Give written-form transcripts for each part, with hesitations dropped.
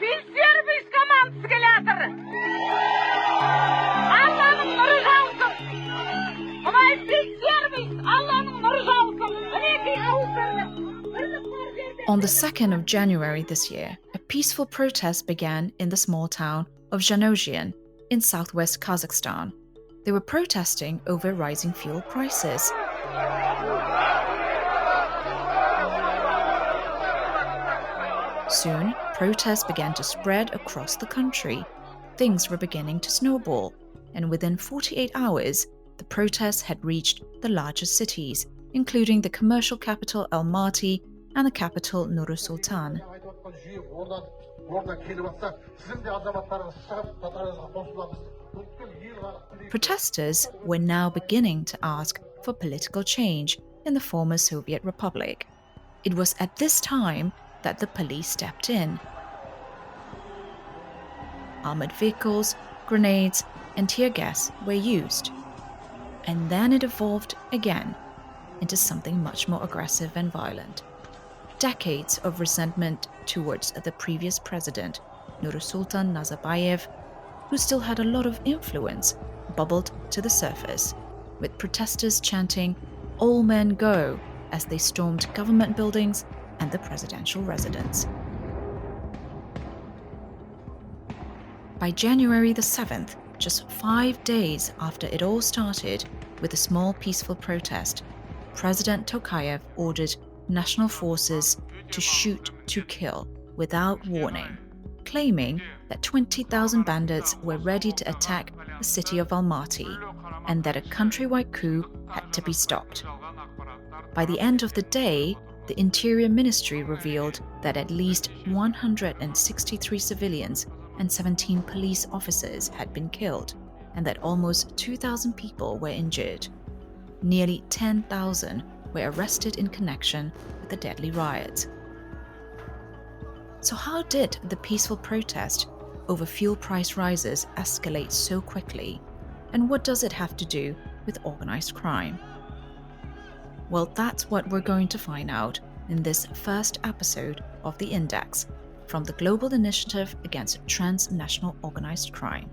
Biz servis komandası geliyor. Allah'ın nuru jausun. Ama biz servis Allah'ın nuru jausun. On the 2nd of January this year, a peaceful protest began in the small town of Zhanozhian in southwest Kazakhstan. They were protesting over rising fuel prices. Soon, protests began to spread across the country. Things were beginning to snowball, and within 48 hours, the protests had reached the largest cities, including the commercial capital Almaty and the capital Nur-Sultan. Protesters were now beginning to ask for political change in the former Soviet Republic. It was at this time that the police stepped in. Armored vehicles, grenades, and tear gas were used. And then it evolved again into something much more aggressive and violent. Decades of resentment towards the previous president, Nursultan Nazarbayev, who still had a lot of influence, bubbled to the surface, with protesters chanting, "All men go," as they stormed government buildings and the presidential residence. By January the 7th, just 5 days after it all started with a small peaceful protest, President Tokayev ordered national forces to shoot to kill without warning, claiming that 20,000 bandits were ready to attack the city of Almaty and that a countrywide coup had to be stopped. By the end of the day, the Interior Ministry revealed that at least 163 civilians and 17 police officers had been killed, and that almost 2,000 people were injured. Nearly 10,000 were arrested in connection with the deadly riots. So how did the peaceful protest over fuel price rises escalate so quickly? And what does it have to do with organized crime? Well, that's what we're going to find out in this first episode of The Index from the Global Initiative Against Transnational Organized Crime.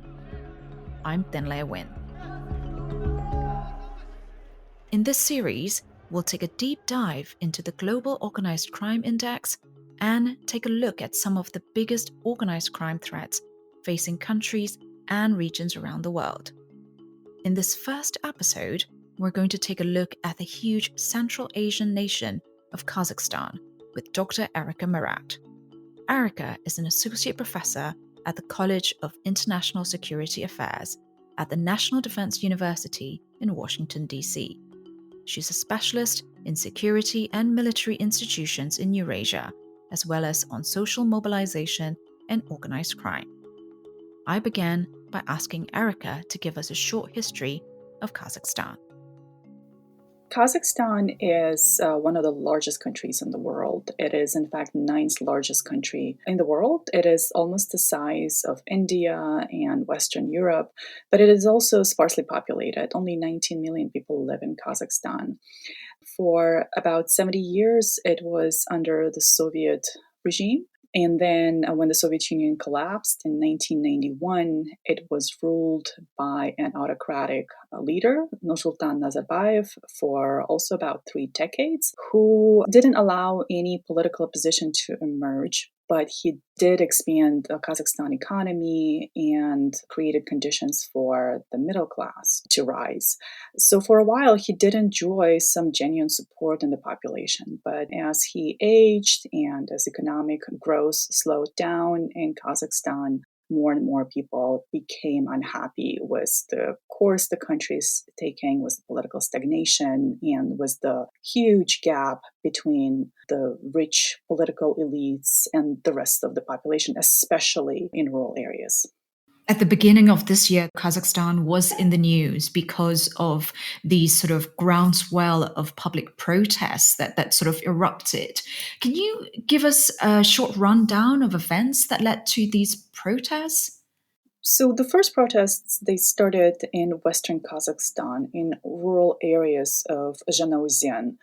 I'm Thinlea Wynn. In this series, we'll take a deep dive into the Global Organized Crime Index and take a look at some of the biggest organized crime threats facing countries and regions around the world. In this first episode, we're going to take a look at the huge Central Asian nation of Kazakhstan with Dr. Erica Marat. Erica is an associate professor at the College of International Security Affairs at the National Defense University in Washington, D.C. She's a specialist in security and military institutions in Eurasia, as well as on social mobilization and organized crime. I began by asking Erica to give us a short history of Kazakhstan. Kazakhstan is one of the largest countries in the world. It is, in fact, ninth largest country in the world. It is almost the size of India and Western Europe, but it is also sparsely populated. Only 19 million people live in Kazakhstan. For about 70 years, it was under the Soviet regime. And then when the Soviet Union collapsed in 1991, it was ruled by an autocratic leader, Nursultan Nazarbayev, for also about 3 decades, who didn't allow any political opposition to emerge, but he did expand the Kazakhstan economy and created conditions for the middle class to rise. So for a while, he did enjoy some genuine support in the population. But as he aged and as economic growth slowed down in Kazakhstan, more and more people became unhappy with the course the country is taking, with the political stagnation, and with the huge gap between the rich political elites and the rest of the population, especially in rural areas. At the beginning of this year, Kazakhstan was in the news because of the sort of groundswell of public protests that sort of erupted. Can you give us a short rundown of events that led to these protests? So the first protests, they started in western Kazakhstan, in rural areas of Zhanozhian.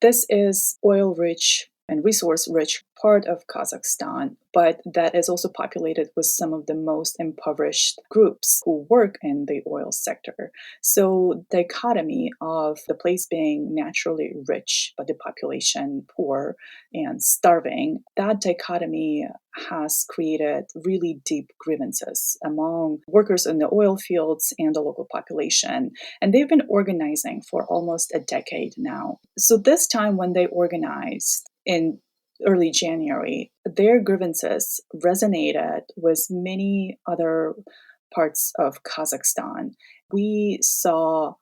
This is oil-rich and resource-rich part of Kazakhstan, but that is also populated with some of the most impoverished groups who work in the oil sector. So the dichotomy of the place being naturally rich, but the population poor and starving, that dichotomy has created really deep grievances among workers in the oil fields and the local population. And they've been organizing for almost a decade now. So this time when they organized in early January, their grievances resonated with many other parts of Kazakhstan. We saw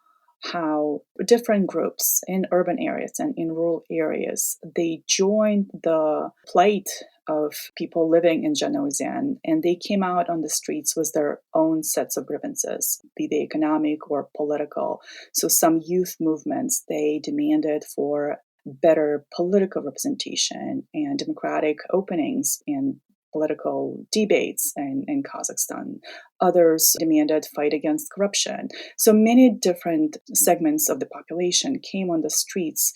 how different groups in urban areas and in rural areas, they joined the plight of people living in Zhanaozen, and they came out on the streets with their own sets of grievances, be they economic or political. So some youth movements, they demanded for better political representation and democratic openings in political debates in Kazakhstan. Others demanded fight against corruption. So many different segments of the population came on the streets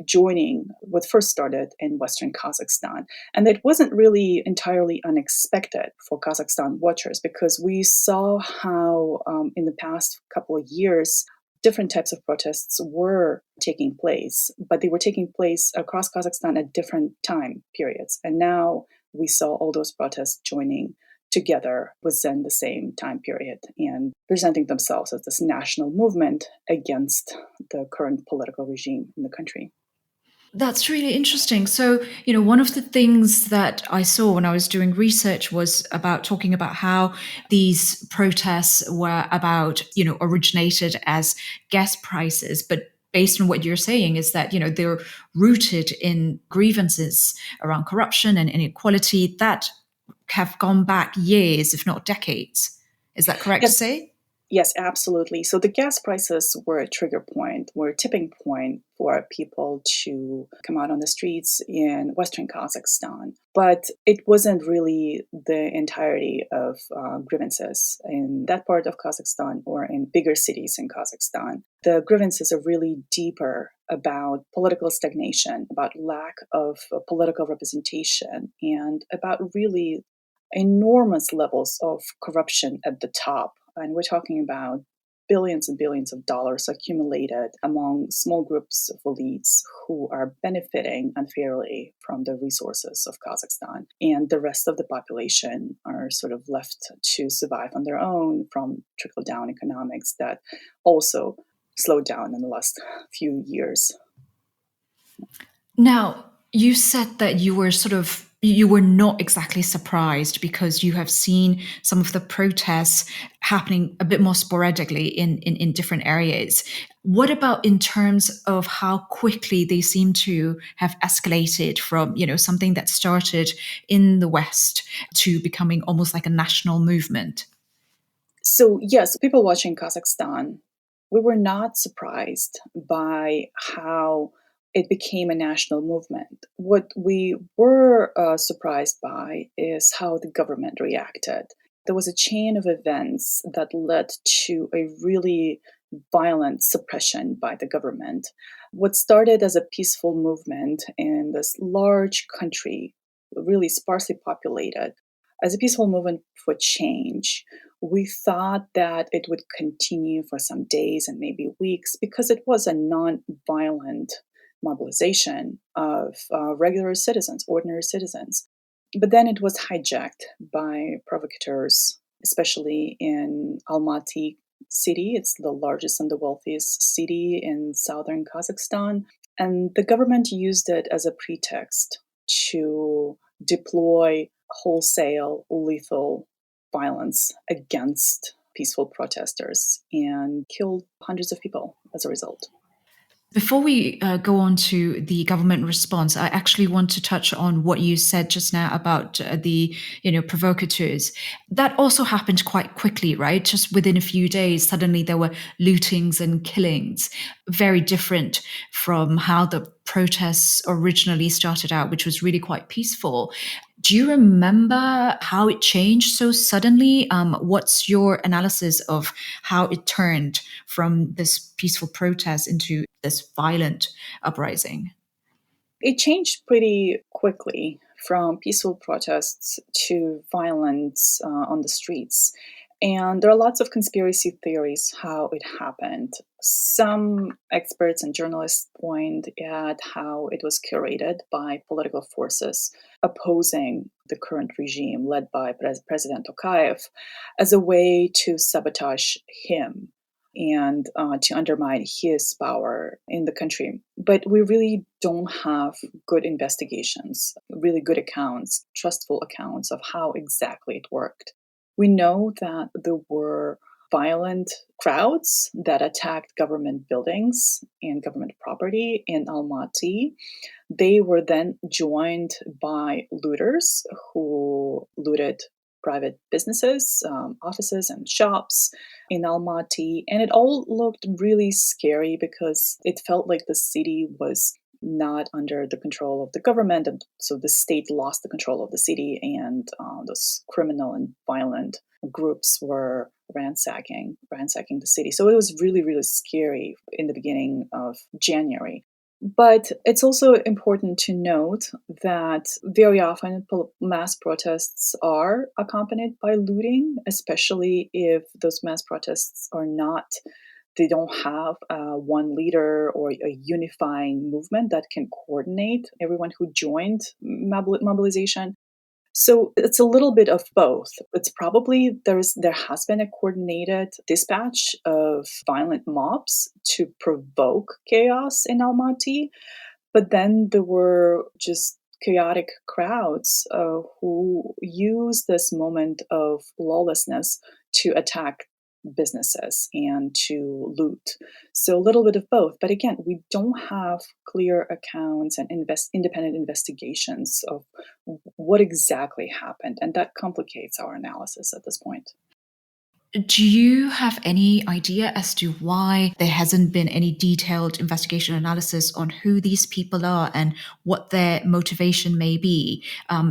joining what first started in Western Kazakhstan. And it wasn't really entirely unexpected for Kazakhstan watchers because we saw how in the past couple of years, different types of protests were taking place, but they were taking place across Kazakhstan at different time periods. And now we saw all those protests joining together within the same time period and presenting themselves as this national movement against the current political regime in the country. That's really interesting. So, one of the things that I saw when I was doing research was about talking about how these protests were about, originated as gas prices, but based on what you're saying is that, they're rooted in grievances around corruption and inequality that have gone back years, if not decades. Is that correct to Yes, say? yes, absolutely. So the gas prices were a trigger point, were a tipping point for people to come out on the streets in Western Kazakhstan. But it wasn't really the entirety of grievances in that part of Kazakhstan or in bigger cities in Kazakhstan. The grievances are really deeper about political stagnation, about lack of political representation, and about really enormous levels of corruption at the top. And we're talking about billions and billions of dollars accumulated among small groups of elites who are benefiting unfairly from the resources of Kazakhstan. And the rest of the population are sort of left to survive on their own from trickle down economics that also slowed down in the last few years. Now, you said that you were not exactly surprised because you have seen some of the protests happening a bit more sporadically in different areas. What about in terms of how quickly they seem to have escalated from, something that started in the West to becoming almost like a national movement? So, yes, people watching Kazakhstan, we were not surprised by how it became a national movement. What we were surprised by is how the government reacted. There was a chain of events that led to a really violent suppression by the government. What started as a peaceful movement in this large country, really sparsely populated, as a peaceful movement for change, we thought that it would continue for some days and maybe weeks because it was a non-violent mobilization of regular citizens, ordinary citizens. But then it was hijacked by provocateurs, especially in Almaty city. It's the largest and the wealthiest city in southern Kazakhstan. And the government used it as a pretext to deploy wholesale lethal violence against peaceful protesters and killed hundreds of people as a result. Before we go on to the government response, I actually want to touch on what you said just now about the, provocateurs. That also happened quite quickly, right? Just within a few days, suddenly there were lootings and killings, very different from how the protests originally started out, which was really quite peaceful. Do you remember how it changed so suddenly? What's your analysis of how it turned from this peaceful protest into this violent uprising? It changed pretty quickly from peaceful protests to violence on the streets. And there are lots of conspiracy theories how it happened. Some experts and journalists point at how it was curated by political forces opposing the current regime led by President Tokayev as a way to sabotage him and to undermine his power in the country. But we really don't have good investigations, really good accounts, trustful accounts of how exactly it worked. We know that there were violent crowds that attacked government buildings and government property in Almaty. They were then joined by looters who looted private businesses, offices, and shops in Almaty. And it all looked really scary because it felt like the city was not under the control of the government. And so the state lost the control of the city, and those criminal and violent groups were ransacking the city. So it was really, really scary in the beginning of January. But it's also important to note that very often mass protests are accompanied by looting, especially if those mass protests are not, they don't have one leader or a unifying movement that can coordinate everyone who joined mobilization. So it's a little bit of both. It's probably there has been a coordinated dispatch of violent mobs to provoke chaos in Almaty, but then there were just chaotic crowds who use this moment of lawlessness to attack businesses and to loot. So a little bit of both. But again, we don't have clear accounts and independent investigations of what exactly happened. And that complicates our analysis at this point. Do you have any idea as to why there hasn't been any detailed investigation analysis on who these people are and what their motivation may be?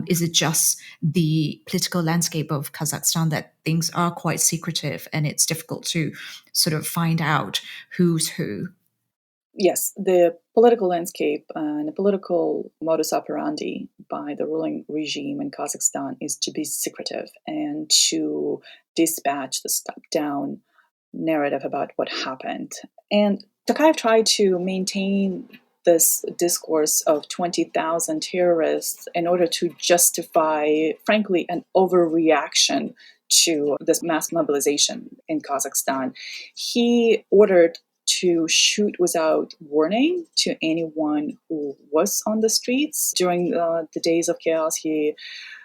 Is it just the political landscape of Kazakhstan that things are quite secretive and it's difficult to sort of find out who's who? Yes, the political landscape and the political modus operandi by the ruling regime in Kazakhstan is to be secretive and to dispatch the top down narrative about what happened. And Tokayev tried to maintain this discourse of 20,000 terrorists in order to justify, frankly, an overreaction to this mass mobilization in Kazakhstan. He ordered to shoot without warning to anyone who was on the streets. During the days of chaos, he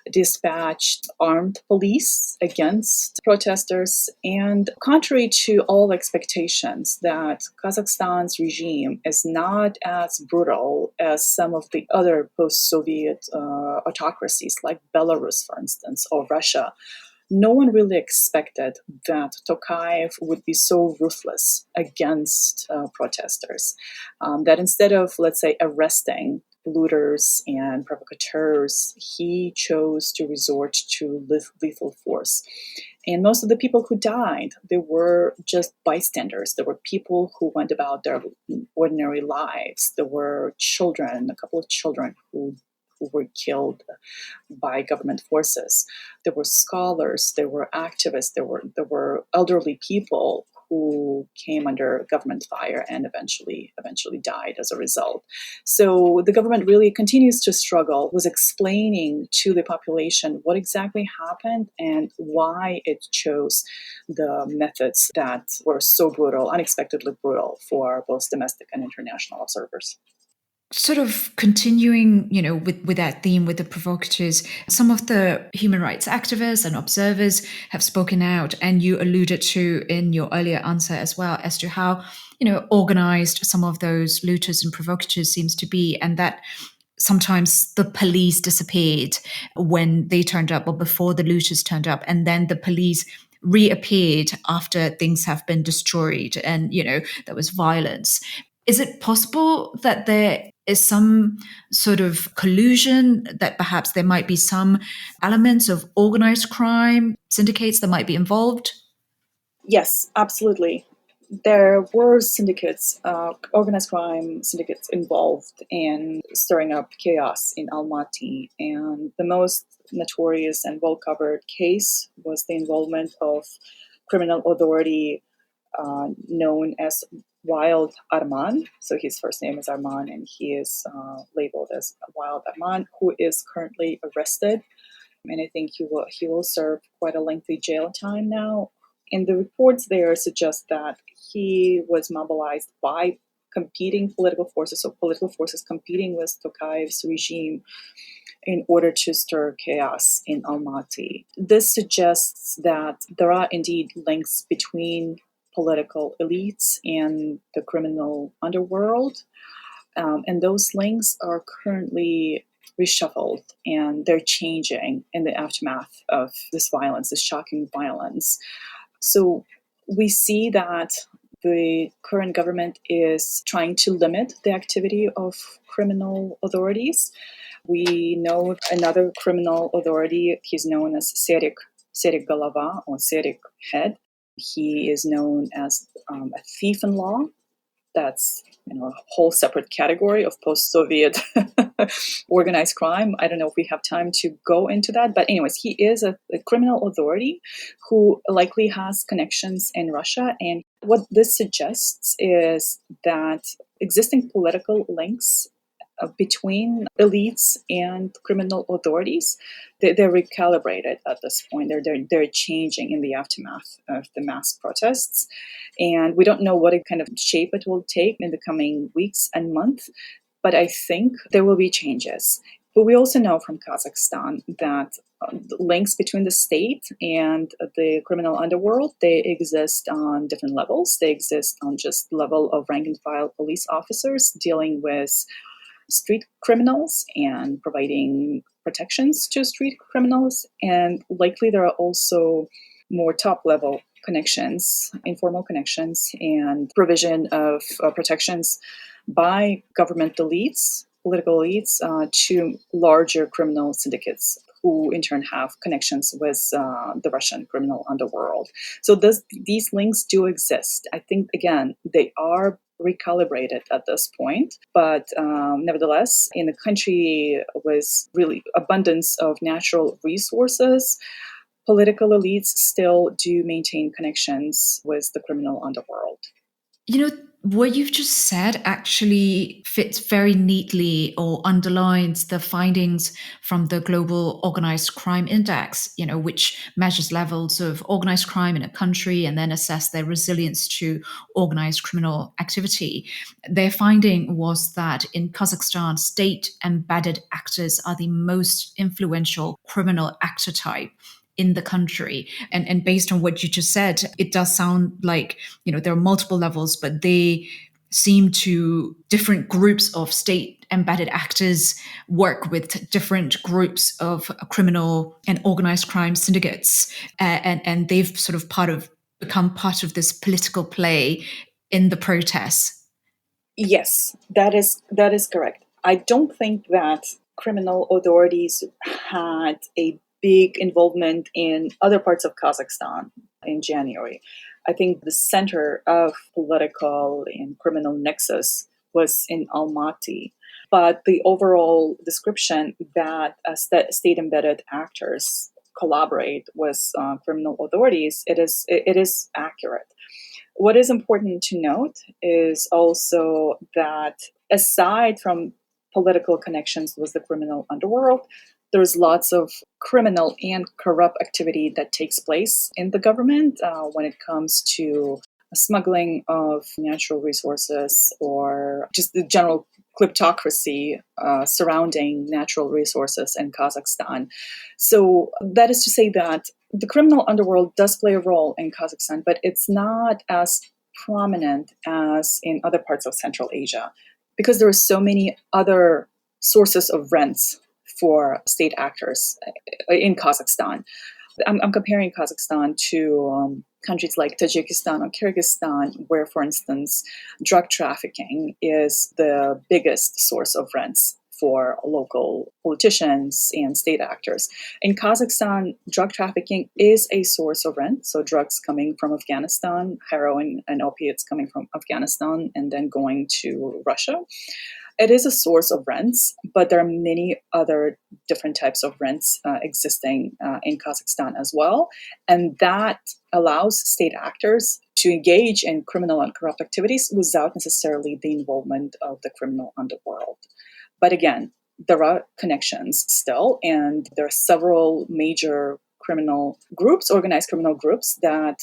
dispatched armed police against protesters. And contrary to all expectations that Kazakhstan's regime is not as brutal as some of the other post-Soviet autocracies like Belarus, for instance, or Russia, no one really expected that Tokayev would be so ruthless against protesters. That instead of, let's say, arresting looters and provocateurs, he chose to resort to lethal force. And most of the people who died, they were just bystanders. There were people who went about their ordinary lives. There were children, a couple of children who were killed by government forces. There were scholars, there were activists, there were elderly people who came under government fire and eventually died as a result. So the government really continues to struggle with explaining to the population what exactly happened and why it chose the methods that were so brutal, unexpectedly brutal for both domestic and international observers. Sort of continuing, with that theme with the provocateurs, some of the human rights activists and observers have spoken out, and you alluded to in your earlier answer as well as to how, organized some of those looters and provocateurs seems to be, and that sometimes the police disappeared when they turned up or before the looters turned up, and then the police reappeared after things have been destroyed and, there was violence. Is it possible that there is some sort of collusion, that perhaps there might be some elements of organized crime syndicates that might be involved? Yes, absolutely. There were syndicates, organized crime syndicates involved in stirring up chaos in Almaty. And the most notorious and well covered case was the involvement of criminal authority known as Wild Arman. So his first name is Arman, and he is labeled as Wild Arman, who is currently arrested. And I think he will serve quite a lengthy jail time now. And the reports there suggest that he was mobilized by competing political forces, so political forces competing with Tokayev's regime in order to stir chaos in Almaty. This suggests that there are indeed links between political elites and the criminal underworld. And those links are currently reshuffled, and they're changing in the aftermath of this violence, this shocking violence. So we see that the current government is trying to limit the activity of criminal authorities. We know another criminal authority, he's known as Serik Galava, or Serik Head. He is known as a thief in law. That's a whole separate category of post-Soviet organized crime. I don't know if we have time to go into that, but anyways, he is a criminal authority who likely has connections in Russia. And what this suggests is that existing political links between elites and criminal authorities, they're recalibrated at this point. They're changing in the aftermath of the mass protests, and we don't know what kind of shape it will take in the coming weeks and months. But I think there will be changes. But we also know from Kazakhstan that links between the state and the criminal underworld, they exist on different levels. They exist on just level of rank and file police officers dealing with street criminals and providing protections to street criminals. And likely there are also more top level connections, informal connections, and provision of protections by government elites, political elites, to larger criminal syndicates who in turn have connections with the Russian criminal underworld. So these links do exist. I think, again, they are recalibrated at this point, but nevertheless, in a country with really abundance of natural resources, political elites still do maintain connections with the criminal underworld. What you've just said actually fits very neatly or underlines the findings from the Global Organized Crime Index, which measures levels of organized crime in a country and then assess their resilience to organized criminal activity. Their finding was that in Kazakhstan, state-embedded actors are the most influential criminal actor type in the country. And based on what you just said, it does sound like, there are multiple levels, but they seem to different groups of state embedded actors work with different groups of criminal and organized crime syndicates. And they've sort of become part of this political play in the protests. Yes, that is correct. I don't think that criminal authorities had a big involvement in other parts of Kazakhstan in January. I think the center of political and criminal nexus was in Almaty. But the overall description that state-embedded actors collaborate with criminal authorities, it is accurate. What is important to note is also that aside from political connections with the criminal underworld, there's lots of criminal and corrupt activity that takes place in the government when it comes to smuggling of natural resources or just the general kleptocracy surrounding natural resources in Kazakhstan. So that is to say that the criminal underworld does play a role in Kazakhstan, but it's not as prominent as in other parts of Central Asia because there are so many other sources of rents for state actors in Kazakhstan. I'm comparing Kazakhstan to countries like Tajikistan or Kyrgyzstan, where, for instance, drug trafficking is the biggest source of rents for local politicians and state actors. In Kazakhstan, drug trafficking is a source of rent. So drugs coming from Afghanistan, heroin and opiates coming from Afghanistan, and then going to Russia. It is a source of rents, but there are many other different types of rents existing in Kazakhstan as well. And that allows state actors to engage in criminal and corrupt activities without necessarily the involvement of the criminal underworld. But again, there are connections still, and there are several major criminal groups, organized criminal groups that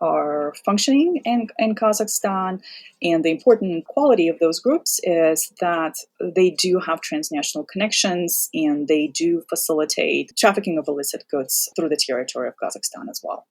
are functioning in Kazakhstan. And the important quality of those groups is that they do have transnational connections and they do facilitate trafficking of illicit goods through the territory of Kazakhstan as well.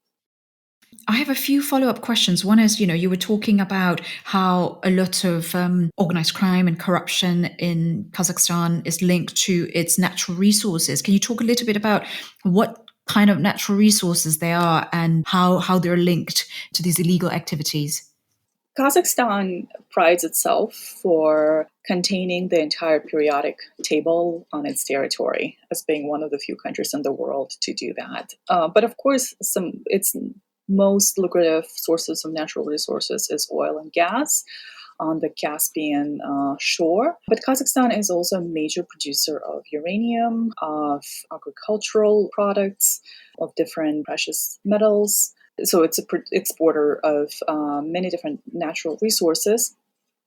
I have a few follow-up questions. One is, you were talking about how a lot of organized crime and corruption in Kazakhstan is linked to its natural resources. Can you talk a little bit about what kind of natural resources they are and how they're linked to these illegal activities? Kazakhstan prides itself for containing the entire periodic table on its territory as being one of the few countries in the world to do that. But of course, its most lucrative sources of natural resources is oil and gas on the Caspian shore. But Kazakhstan is also a major producer of uranium, of agricultural products, of different precious metals. So it's an exporter of many different natural resources.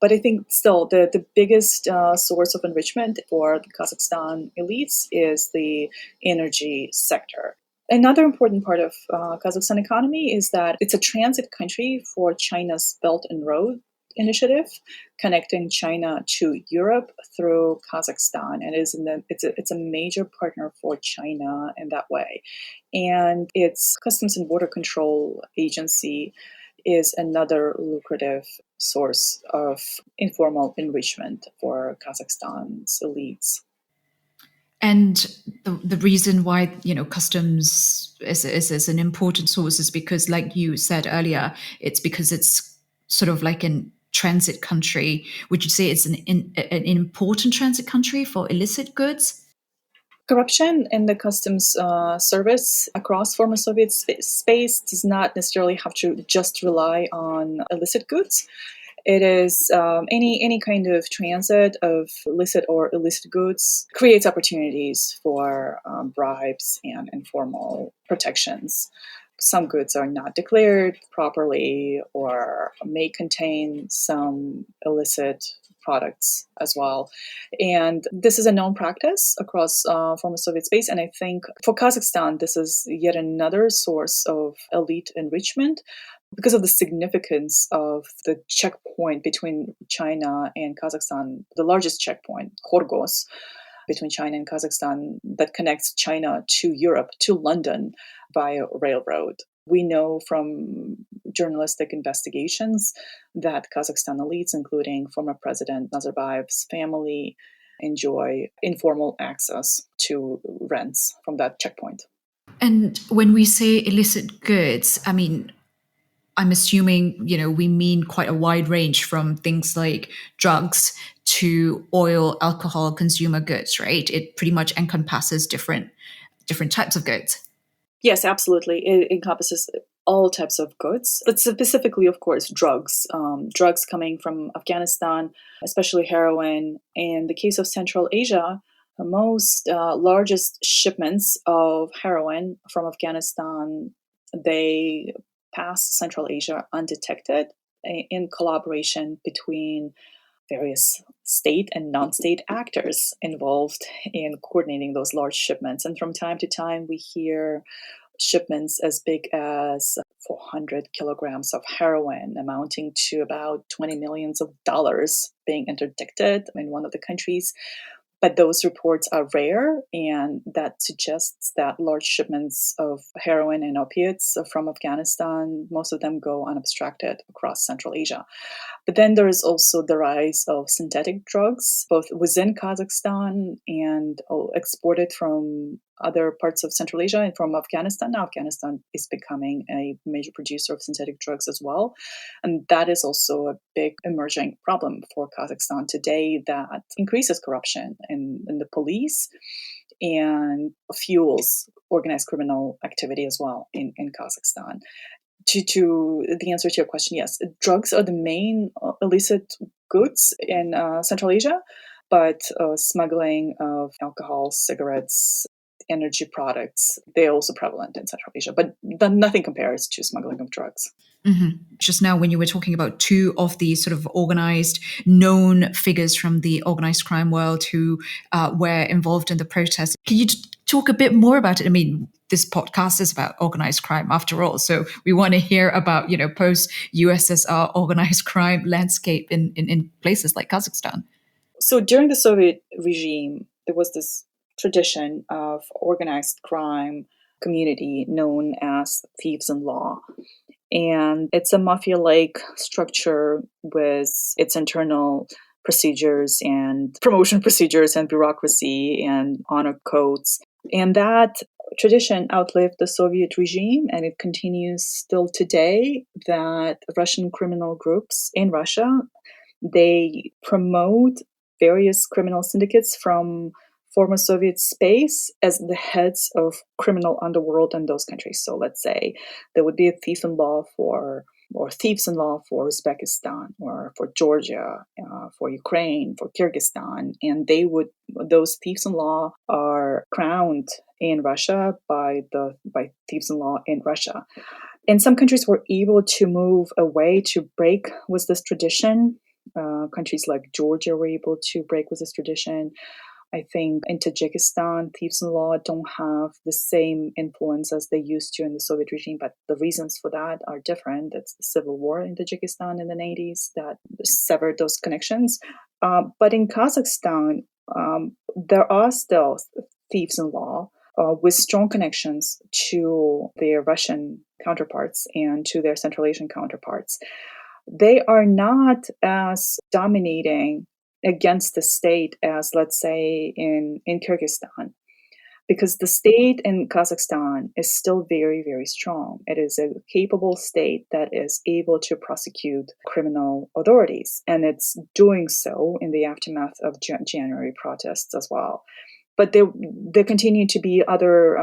But I think still the biggest source of enrichment for the Kazakhstan elites is the energy sector. Another important part of Kazakhstan economy is that it's a transit country for China's Belt and Road Initiative, connecting China to Europe through Kazakhstan, and it's a major partner for China in that way. And its Customs and Border Control Agency is another lucrative source of informal enrichment for Kazakhstan's elites. And the reason why customs is an important source is because, like you said earlier, it's because it's sort of like an transit country. Would you say it's an important transit country for illicit goods? Corruption in the customs service across former Soviet space does not necessarily have to just rely on illicit goods. It is any kind of transit of licit or illicit goods creates opportunities for bribes and informal protections. Some goods are not declared properly or may contain some illicit products as well. And this is a known practice across former Soviet space. And I think for Kazakhstan, this is yet another source of elite enrichment because of the significance of the checkpoint between China and Kazakhstan, the largest checkpoint, Khorgos, between China and Kazakhstan, that connects China to Europe, to London via railroad. We know from journalistic investigations that Kazakhstan elites, including former President Nazarbayev's family, enjoy informal access to rents from that checkpoint. And when we say illicit goods, I mean, I'm assuming, we mean quite a wide range from things like drugs to oil, alcohol, consumer goods, right? It pretty much encompasses different types of goods. Yes, absolutely. It encompasses all types of goods, but specifically, of course, drugs. Drugs coming from Afghanistan, especially heroin. In the case of Central Asia, the most largest shipments of heroin from Afghanistan, they pass Central Asia undetected in collaboration between various state and non-state actors involved in coordinating those large shipments. And from time to time, we hear shipments as big as 400 kilograms of heroin, amounting to about $20 million being interdicted in one of the countries. But those reports are rare, and that suggests that large shipments of heroin and opiates from Afghanistan, most of them go unobstructed across Central Asia. But then there is also the rise of synthetic drugs, both within Kazakhstan and exported from other parts of Central Asia and from Afghanistan. Now, Afghanistan is becoming a major producer of synthetic drugs as well. And that is also a big emerging problem for Kazakhstan today that increases corruption in the police and fuels organized criminal activity as well in Kazakhstan. To the answer to your question, yes, drugs are the main illicit goods in Central Asia, but smuggling of alcohol, cigarettes, energy products, they're also prevalent in Central Asia, but nothing compares to smuggling of drugs. Just now, when you were talking about two of the sort of organized, known figures from the organized crime world who were involved in the protests, can you talk a bit more about it? I mean, this podcast is about organized crime after all, so we want to hear about, post-USSR organized crime landscape in places like Kazakhstan. So during the Soviet regime, there was this tradition of organized crime community known as thieves in law. And it's a mafia-like structure with its internal procedures and promotion procedures and bureaucracy and honor codes. And that tradition outlived the Soviet regime, and it continues still today that Russian criminal groups in Russia, they promote various criminal syndicates from former Soviet space as the heads of criminal underworld in those countries. So let's say there would be a thief in law or thieves in law for Uzbekistan or for Georgia, for Ukraine, for Kyrgyzstan, and those thieves in law are crowned in Russia by thieves in law in Russia. And some countries were able to move away to break with this tradition. Countries like Georgia were able to break with this tradition. I think in Tajikistan, thieves in law don't have the same influence as they used to in the Soviet regime, but the reasons for that are different. It's the civil war in Tajikistan in the 80s that severed those connections. But in Kazakhstan, there are still thieves in law with strong connections to their Russian counterparts and to their Central Asian counterparts. They are not as dominating against the state as, let's say, in Kyrgyzstan, because the state in Kazakhstan is still very, very strong. It is a capable state that is able to prosecute criminal authorities, and it's doing so in the aftermath of January protests as well. But there continue to be other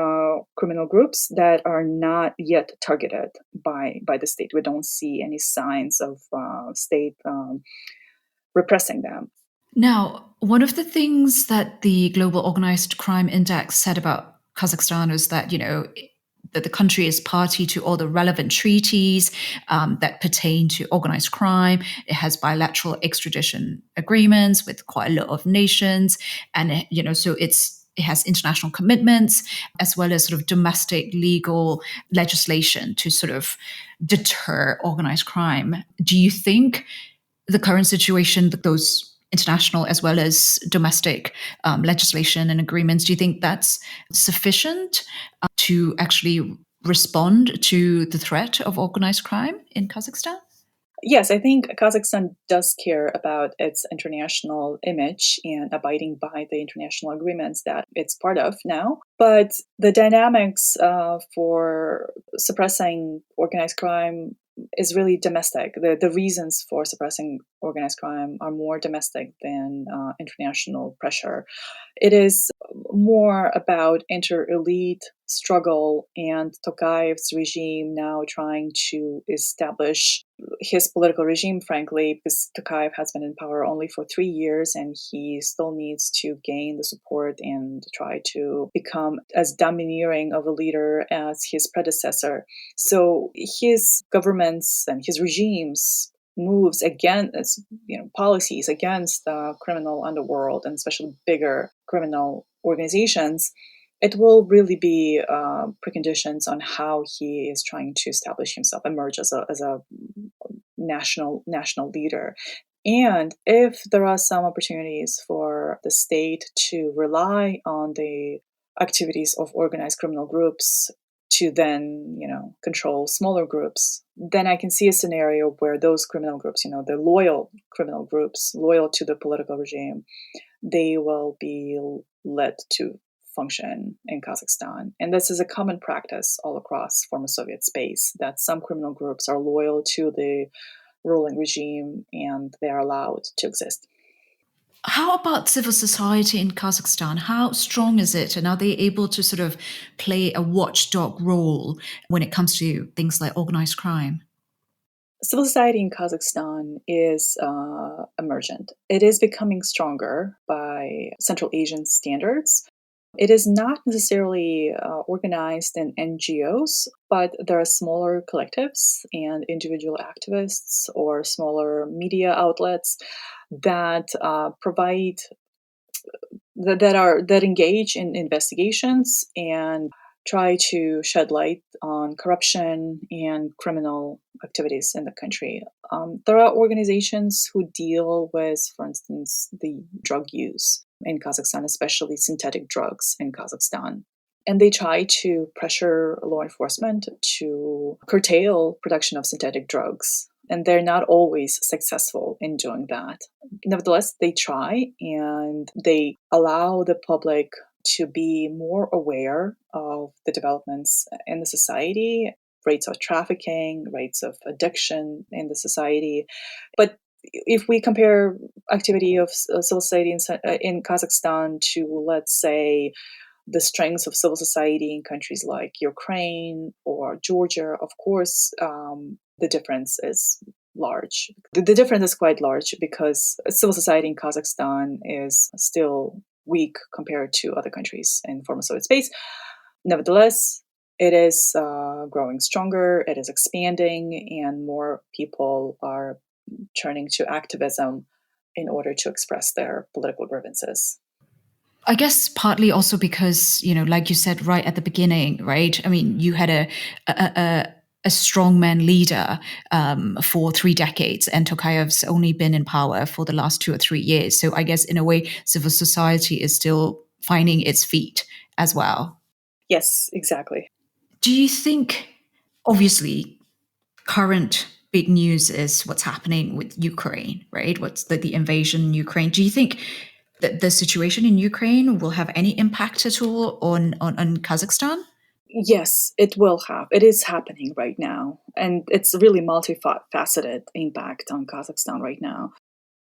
criminal groups that are not yet targeted by the state. We don't see any signs of state repressing them. Now, one of the things that the Global Organized Crime Index said about Kazakhstan was that, that the country is party to all the relevant treaties that pertain to organized crime. It has bilateral extradition agreements with quite a lot of nations, and so it has international commitments as well as sort of domestic legal legislation to sort of deter organized crime. Do you think the current situation, that those international as well as domestic legislation and agreements, do you think that's sufficient to actually respond to the threat of organized crime in Kazakhstan? Yes, I think Kazakhstan does care about its international image and abiding by the international agreements that it's part of now. But the dynamics for suppressing organized crime is really domestic. The reasons for suppressing organized crime are more domestic than international pressure. It is more about inter-elite struggle and Tokayev's regime now trying to establish his political regime, frankly, because Tokayev has been in power only for 3 years and he still needs to gain the support and try to become as domineering of a leader as his predecessor. So his governments and his regimes moves against, policies against the criminal underworld and especially bigger criminal organizations, it will really be preconditions on how he is trying to establish himself, emerge as a national leader. And if there are some opportunities for the state to rely on the activities of organized criminal groups to then, control smaller groups, then I can see a scenario where those criminal groups, the loyal criminal groups, loyal to the political regime, they will be led to function in Kazakhstan. And this is a common practice all across former Soviet space, that some criminal groups are loyal to the ruling regime and they are allowed to exist. How about civil society in Kazakhstan? How strong is it? And are they able to sort of play a watchdog role when it comes to things like organized crime? Civil society in Kazakhstan is emergent. It is becoming stronger by Central Asian standards. It is not necessarily organized in NGOs, but there are smaller collectives and individual activists or smaller media outlets that provide that engage in investigations and try to shed light on corruption and criminal activities in the country. There are organizations who deal with, for instance, the drug use in Kazakhstan, especially synthetic drugs in Kazakhstan. And they try to pressure law enforcement to curtail production of synthetic drugs. And they're not always successful in doing that. Nevertheless, they try and they allow the public to be more aware of the developments in the society, rates of trafficking, rates of addiction in the society. But if we compare activity of civil society in Kazakhstan to, let's say, the strengths of civil society in countries like Ukraine or Georgia, of course, the difference is large. The difference is quite large because civil society in Kazakhstan is still weak compared to other countries in former Soviet space. Nevertheless, it is growing stronger, it is expanding, and more people are turning to activism in order to express their political grievances. I guess partly also because, like you said right at the beginning, right? I mean, you had a strongman leader for 3 decades, and Tokayev's only been in power for the last 2 or 3 years. So I guess in a way, civil society is still finding its feet as well. Yes, exactly. Do you think, obviously, current big news is what's happening with Ukraine, right? What's the invasion in Ukraine? Do you think that the situation in Ukraine will have any impact at all on Kazakhstan? Yes, it will have. It is happening right now. And it's really multifaceted impact on Kazakhstan right now.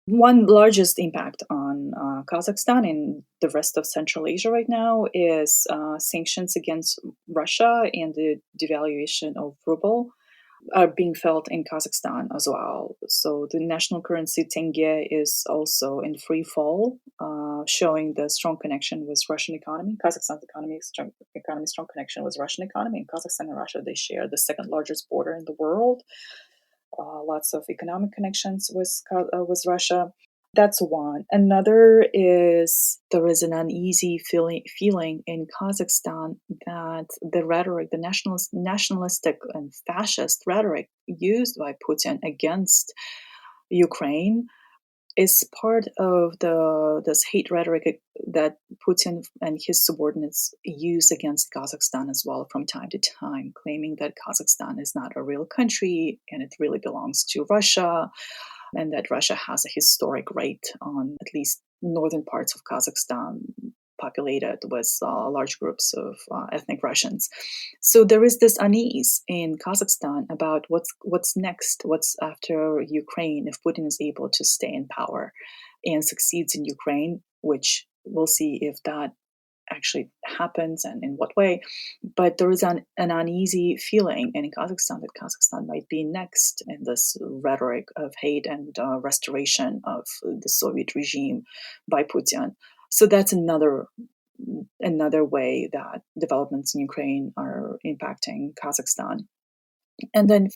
One largest impact on Kazakhstan and the rest of Central Asia right now is sanctions against Russia and the devaluation of ruble are being felt in Kazakhstan as well. So the national currency tenge is also in free fall, showing the strong connection with Russian economy. Kazakhstan's strong connection with Russian economy. And Kazakhstan and Russia, they share the second largest border in the world. Lots of economic connections with Russia. That's one. Another is there is an uneasy feeling in Kazakhstan that the rhetoric, the nationalistic and fascist rhetoric used by Putin against Ukraine is part of this hate rhetoric that Putin and his subordinates use against Kazakhstan as well from time to time, claiming that Kazakhstan is not a real country and it really belongs to Russia, and that Russia has a historic right on at least northern parts of Kazakhstan populated with large groups of ethnic Russians. So there is this unease in Kazakhstan about what's next, what's after Ukraine if Putin is able to stay in power and succeeds in Ukraine, which we'll see if that actually happens and in what way. But there is an uneasy feeling in Kazakhstan that Kazakhstan might be next in this rhetoric of hate and restoration of the Soviet regime by Putin. So that's another way that developments in Ukraine are impacting Kazakhstan. And then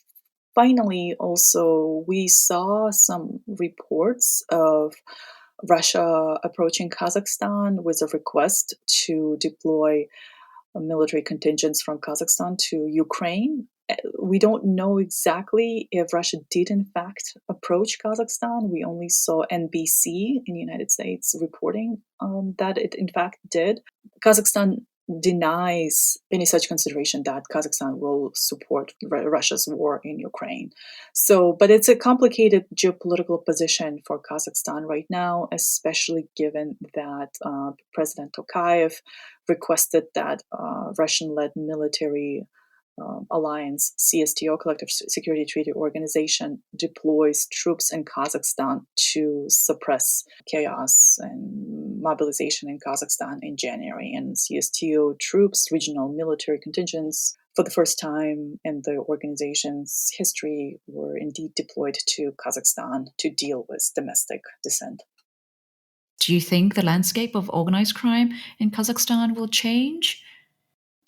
finally, also, we saw some reports of Russia approaching Kazakhstan with a request to deploy military contingents from Kazakhstan to Ukraine. We don't know exactly if Russia did in fact approach Kazakhstan. We only saw NBC in the United States reporting that it in fact did. Kazakhstan denies any such consideration that Kazakhstan will support Russia's war in Ukraine. So, but it's a complicated geopolitical position for Kazakhstan right now, especially given that President Tokayev requested that Russian-led military alliance, CSTO, Collective Security Treaty Organization, deploys troops in Kazakhstan to suppress chaos and mobilization in Kazakhstan in January. And CSTO troops, regional military contingents, for the first time in the organization's history, were indeed deployed to Kazakhstan to deal with domestic dissent. Do you think the landscape of organized crime in Kazakhstan will change?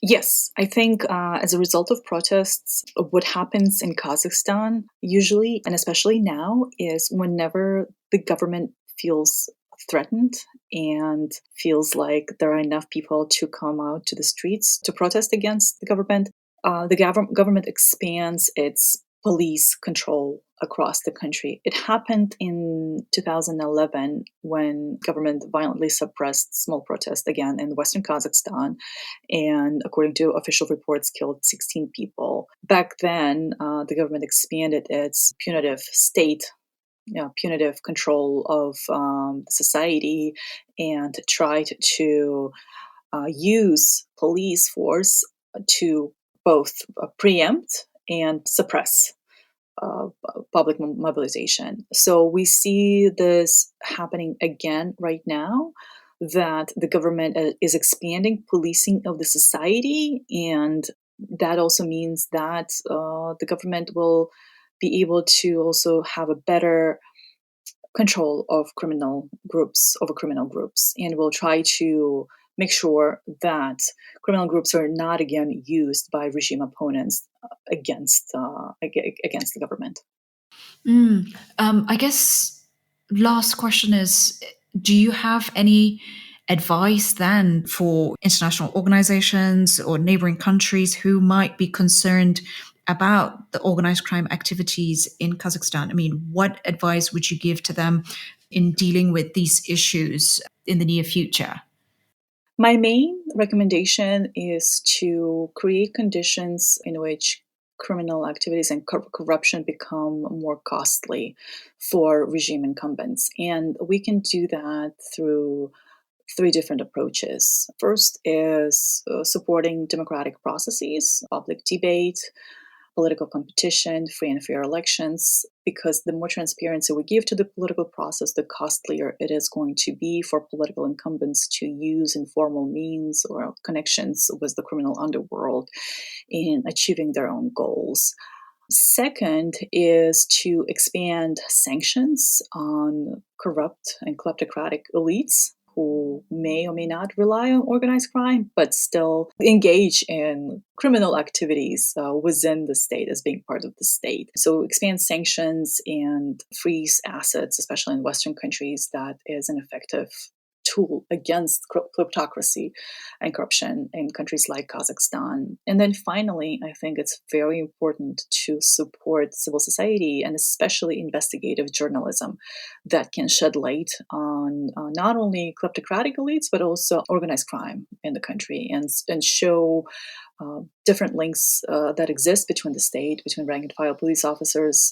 Yes, I think as a result of protests, what happens in Kazakhstan usually, and especially now, is whenever the government feels threatened and feels like there are enough people to come out to the streets to protest against the government, government expands its police control across the country. It happened in 2011 when government violently suppressed small protests again in western Kazakhstan, and according to official reports, killed 16 people. Back then, the government expanded its punitive control of society and tried to use police force to both preempt and suppress public mobilization. So we see this happening again right now, that the government is expanding policing of the society, and that also means that the government will be able to also have a better control of criminal groups, and will try to make sure that criminal groups are not again used by regime opponents against the government. I guess last question is, do you have any advice then for international organizations or neighboring countries who might be concerned about the organized crime activities in Kazakhstan? I mean, what advice would you give to them in dealing with these issues in the near future? My main recommendation is to create conditions in which criminal activities and corruption become more costly for regime incumbents. And we can do that through three different approaches. First is supporting democratic processes, public debate, political competition, free and fair elections, because the more transparency we give to the political process, the costlier it is going to be for political incumbents to use informal means or connections with the criminal underworld in achieving their own goals. Second is to expand sanctions on corrupt and kleptocratic elites who may or may not rely on organized crime, but still engage in criminal activities within the state as being part of the state. So expand sanctions and freeze assets, especially in Western countries, that is an effective tool against kleptocracy and corruption in countries like Kazakhstan. And then finally, I think it's very important to support civil society and especially investigative journalism that can shed light on not only kleptocratic elites, but also organized crime in the country, and show different links that exist between the state, between rank and file police officers,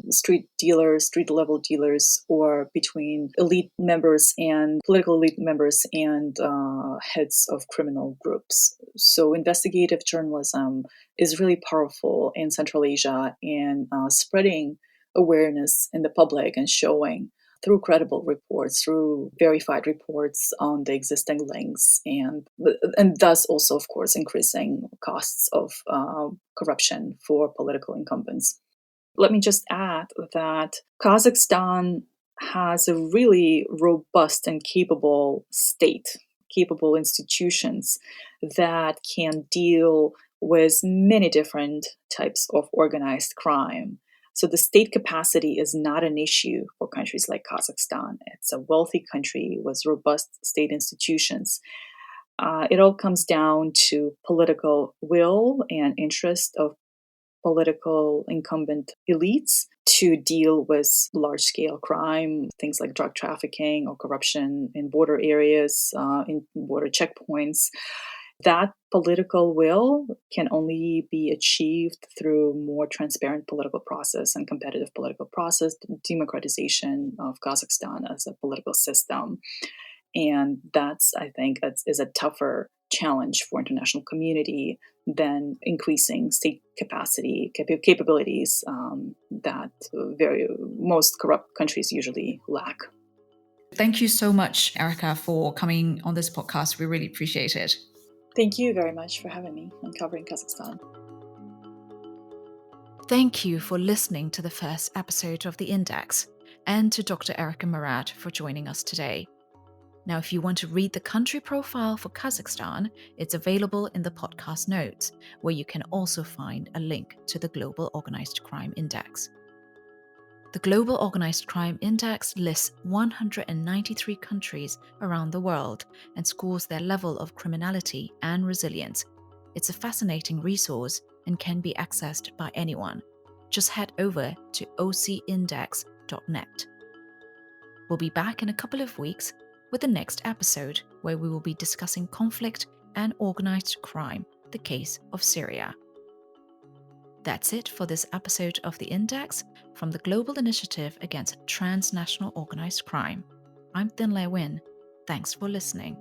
street dealers, street level dealers, or between elite members and political elite members and heads of criminal groups. So investigative journalism is really powerful in Central Asia in spreading awareness in the public and showing through credible reports, through verified reports on the existing links, and thus also, of course, increasing costs of corruption for political incumbents. Let me just add that Kazakhstan has a really robust and capable state, capable institutions that can deal with many different types of organized crime. So the state capacity is not an issue for countries like Kazakhstan. It's a wealthy country with robust state institutions. It all comes down to political will and interest of political incumbent elites to deal with large-scale crime, things like drug trafficking or corruption in border areas, in border checkpoints. That political will can only be achieved through more transparent political process and competitive political process, democratization of Kazakhstan as a political system. And that's, I think, is a tougher challenge for international community than increasing state capabilities that very most corrupt countries usually lack. Thank you so much, Erica, for coming on this podcast. We really appreciate it. Thank you very much for having me on Covering Kazakhstan. Thank you for listening to the first episode of The Index, and to Dr. Erica Murad for joining us today. Now, if you want to read the country profile for Kazakhstan, it's available in the podcast notes, where you can also find a link to the Global Organized Crime Index. The Global Organized Crime Index lists 193 countries around the world and scores their level of criminality and resilience. It's a fascinating resource and can be accessed by anyone. Just head over to ocindex.net. We'll be back in a couple of weeks with the next episode, where we will be discussing conflict and organized crime, the case of Syria. That's it for this episode of The Index from the Global Initiative Against Transnational Organized Crime. I'm Thinlei Win. Thanks for listening.